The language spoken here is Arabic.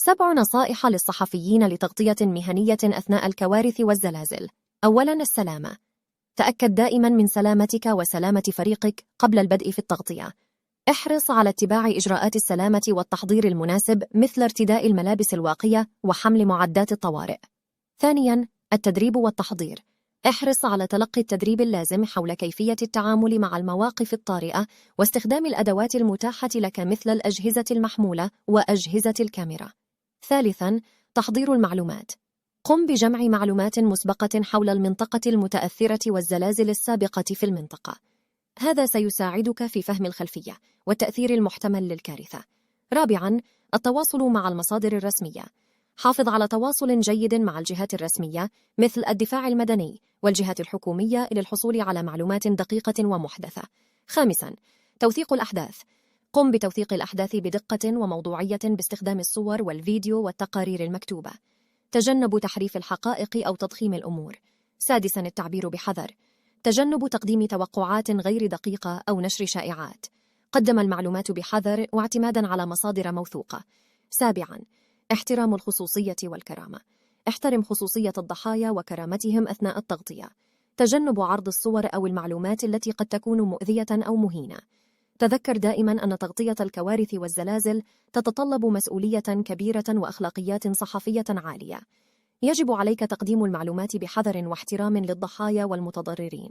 7 نصائح للصحفيين لتغطية مهنية أثناء الكوارث والزلازل. أولاً، السلامة. تأكد دائماً من سلامتك وسلامة فريقك قبل البدء في التغطية. احرص على اتباع إجراءات السلامة والتحضير المناسب، مثل ارتداء الملابس الواقية وحمل معدات الطوارئ. ثانياً، التدريب والتحضير. احرص على تلقي التدريب اللازم حول كيفية التعامل مع المواقف الطارئة واستخدام الأدوات المتاحة لك مثل الأجهزة المحمولة وأجهزة الكاميرا. ثالثاً، تحضير المعلومات. قم بجمع معلومات مسبقة حول المنطقة المتأثرة والزلازل السابقة في المنطقة. هذا سيساعدك في فهم الخلفية والتأثير المحتمل للكارثة. رابعاً، التواصل مع المصادر الرسمية. حافظ على تواصل جيد مع الجهات الرسمية مثل الدفاع المدني والجهات الحكومية للحصول على معلومات دقيقة ومحدثة. خامساً، توثيق الأحداث. قم بتوثيق الأحداث بدقة وموضوعية باستخدام الصور والفيديو والتقارير المكتوبة. تجنب تحريف الحقائق أو تضخيم الأمور. سادساً، التعبير بحذر. تجنب تقديم توقعات غير دقيقة أو نشر شائعات. قدم المعلومات بحذر واعتمادا على مصادر موثوقة. سابعاً، احترام الخصوصية والكرامة. احترم خصوصية الضحايا وكرامتهم أثناء التغطية. تجنب عرض الصور أو المعلومات التي قد تكون مؤذية أو مهينة. تذكر دائما أن تغطية الكوارث والزلازل تتطلب مسؤولية كبيرة وأخلاقيات صحفية عالية. يجب عليك تقديم المعلومات بحذر واحترام للضحايا والمتضررين.